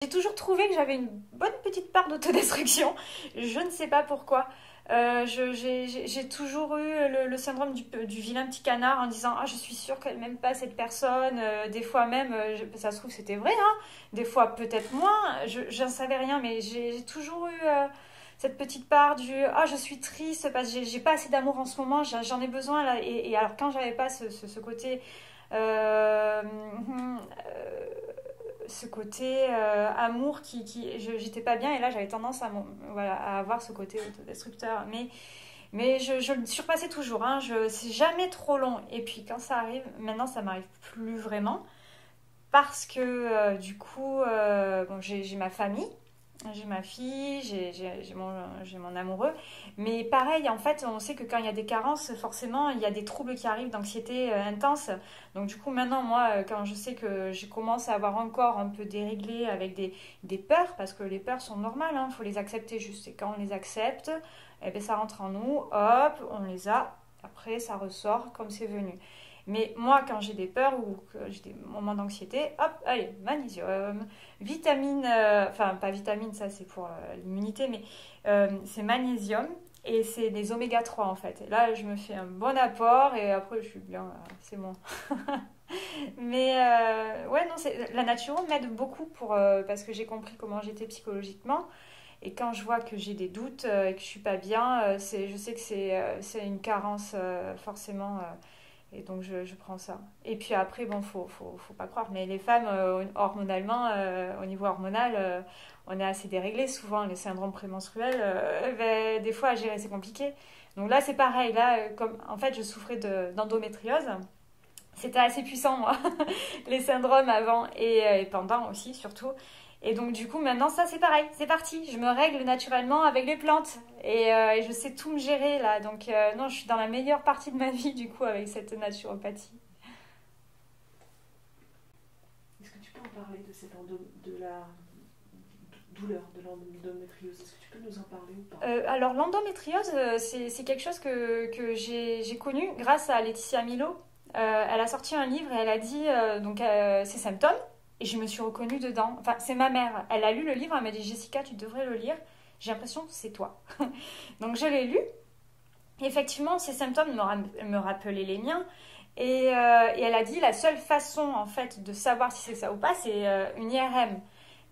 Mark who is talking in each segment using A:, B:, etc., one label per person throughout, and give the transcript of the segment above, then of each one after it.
A: J'ai toujours trouvé que j'avais une bonne petite part d'autodestruction. Je ne sais pas pourquoi. J'ai toujours eu le syndrome du vilain petit canard en disant ah je suis sûre qu'elle m'aime pas cette personne. Des fois même, ça se trouve c'était vrai, hein. Des fois peut-être moins. J'en savais rien, mais j'ai toujours eu cette petite part du ah je suis triste parce que j'ai pas assez d'amour en ce moment. J'en ai besoin là. Et alors quand j'avais pas ce côté euh, ce côté amour j'étais pas bien et là j'avais tendance voilà, à avoir ce côté autodestructeur mais je le surpassais toujours, hein, c'est jamais trop long et puis quand ça arrive maintenant ça m'arrive plus vraiment parce que du coup bon, j'ai ma famille, j'ai ma fille, j'ai mon amoureux. Mais pareil, en fait, on sait que quand il y a des carences, forcément, il y a des troubles qui arrivent, d'anxiété intense. Donc du coup, maintenant, moi, quand je sais que je commence à avoir un corps un peu déréglé avec des peurs, parce que les peurs sont normales, il faut les accepter juste. Et quand on les accepte, eh ben, ça rentre en nous, hop, on les a. Après, ça ressort comme c'est venu. Mais moi, quand j'ai des peurs ou que j'ai des moments d'anxiété, hop, allez, magnésium, vitamine, enfin pas vitamine, ça c'est pour l'immunité, mais c'est magnésium et c'est des oméga 3 en fait. Et là, je me fais un bon apport et après je suis bien, c'est bon. Mais ouais, non, la nature m'aide beaucoup parce que j'ai compris comment j'étais psychologiquement. Et quand je vois que j'ai des doutes et que je suis pas bien, je sais que c'est une carence forcément. Et donc je prends ça. Et puis après, bon, faut pas croire, mais les femmes, hormonalement, au niveau hormonal, on est assez déréglé. Souvent, les syndromes prémenstruels, ben, des fois à gérer, c'est compliqué. Donc là, c'est pareil. Là, comme en fait, je souffrais d'endométriose. C'était assez puissant, moi, les syndromes avant et pendant aussi, surtout. Et donc, du coup, maintenant, ça, c'est pareil. C'est parti. Je me règle naturellement avec les plantes. Et je sais tout me gérer, là. Donc, non, je suis dans la meilleure partie de ma vie, du coup, avec cette naturopathie.
B: Est-ce que tu peux en parler de la douleur de l'endométriose? Est-ce que tu peux nous en parler ou pas?
A: Alors, l'endométriose, c'est quelque chose que j'ai connu grâce à Laetitia Milo. Elle a sorti un livre et elle a dit donc ses symptômes. Et je me suis reconnue dedans. Enfin, c'est ma mère. Elle a lu le livre, elle m'a dit Jessica, tu devrais le lire. J'ai l'impression que c'est toi. Donc je l'ai lu. Effectivement, ces symptômes me rappelaient les miens. Et elle a dit la seule façon en fait de savoir si c'est ça ou pas, c'est une IRM.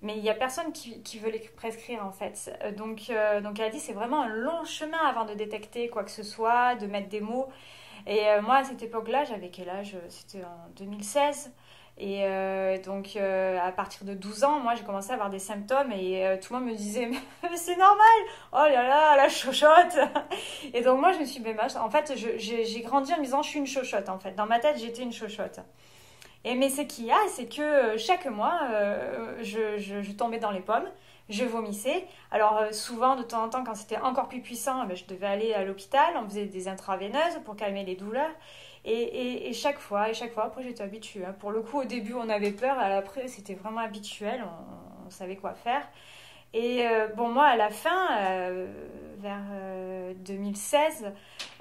A: Mais il n'y a personne qui veut les prescrire en fait. Donc elle a dit c'est vraiment un long chemin avant de détecter quoi que ce soit, de mettre des mots. Et moi à cette époque-là, j'avais quel âge? C'était en 2016. Et à partir de 12 ans, moi j'ai commencé à avoir des symptômes et tout le monde me disait mais c'est normal, oh là là, la chochotte. Et donc moi je me suis dit, en fait j'ai grandi en me disant je suis une chochotte en fait. Dans ma tête j'étais une chochotte. Et mais ce qu'il y a, c'est que chaque mois je tombais dans les pommes, je vomissais. Alors souvent de temps en temps quand c'était encore plus puissant, je devais aller à l'hôpital, on faisait des intraveineuses pour calmer les douleurs. Et chaque fois, après j'étais habituée, hein. Pour le coup, au début, on avait peur, après, c'était vraiment habituel, on savait quoi faire. Et bon, moi, à la fin, vers 2016,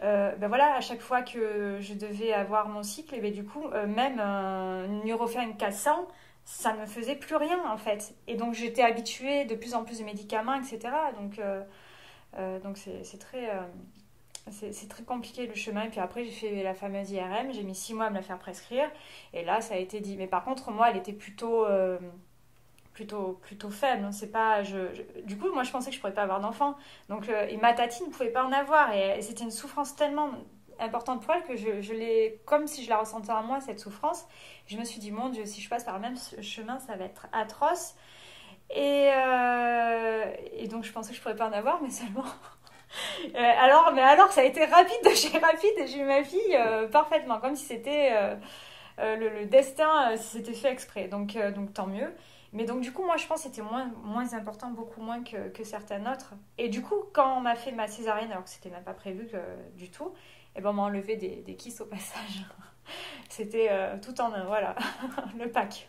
A: ben voilà, à chaque fois que je devais avoir mon cycle, et ben du coup, même un Nurofen cassant, ça ne me faisait plus rien, en fait. Et donc, j'étais habituée de plus en plus de médicaments, etc. Donc c'est très... c'est très compliqué le chemin. Et puis après, j'ai fait la fameuse IRM. J'ai mis 6 mois à me la faire prescrire. Et là, ça a été dit. Mais par contre, moi, elle était plutôt faible, hein. C'est pas, du coup, moi, je pensais que je pourrais pas avoir d'enfant. Donc, et ma tati ne pouvait pas en avoir. Et c'était une souffrance tellement importante pour elle que je l'ai, comme si je la ressentais en moi, cette souffrance. Je me suis dit, mon Dieu, si je passe par le même chemin, ça va être atroce. Et donc, je pensais que je pourrais pas en avoir, mais seulement alors, ça a été rapide de chez rapide et j'ai eu ma fille parfaitement, comme si c'était le destin, si c'était fait exprès. Donc tant mieux. Mais donc du coup, moi je pense que c'était moins important, beaucoup moins que certains autres. Et du coup, quand on m'a fait ma césarienne, alors que c'était même pas prévu du tout, et ben on m'a enlevé des kystes au passage. C'était tout en un, voilà, le pack.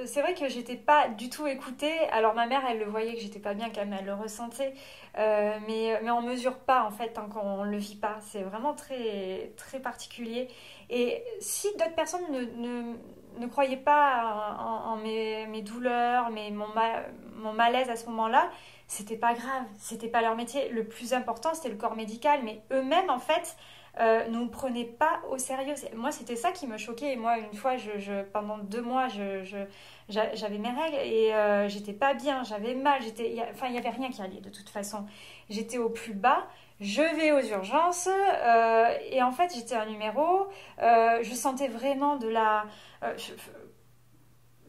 A: C'est vrai que j'étais pas du tout écoutée. Alors ma mère, elle le voyait que j'étais pas bien quand même, elle le ressentait. Mais on mesure pas en fait tant qu'on le vit pas. C'est vraiment très, très particulier. Et si d'autres personnes ne croyez pas en mes douleurs, mon malaise à ce moment-là. C'était pas grave, c'était pas leur métier. Le plus important, c'était le corps médical. Mais eux-mêmes, en fait, ne nous prenaient pas au sérieux. Moi, c'était ça qui me choquait. Et moi, une fois, pendant 2 mois, j'avais mes règles et j'étais pas bien, j'avais mal. Il y avait rien qui allait de toute façon. J'étais au plus bas. Je vais aux urgences et en fait j'étais un numéro. Je sentais vraiment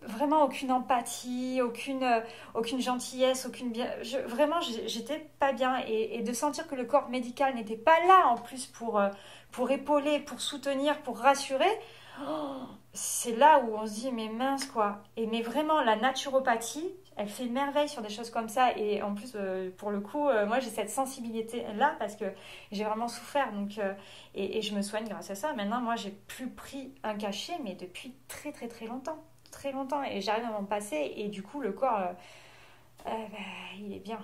A: vraiment aucune empathie, aucune gentillesse, vraiment j'étais pas bien et de sentir que le corps médical n'était pas là en plus pour épauler, pour soutenir, pour rassurer. C'est là où on se dit mais mince quoi. Mais vraiment la naturopathie elle fait merveille sur des choses comme ça et en plus pour le coup moi j'ai cette sensibilité là parce que j'ai vraiment souffert donc et je me soigne grâce à ça. Maintenant moi j'ai plus pris un cachet mais depuis très très très longtemps et j'arrive à m'en passer et du coup le corps il est bien.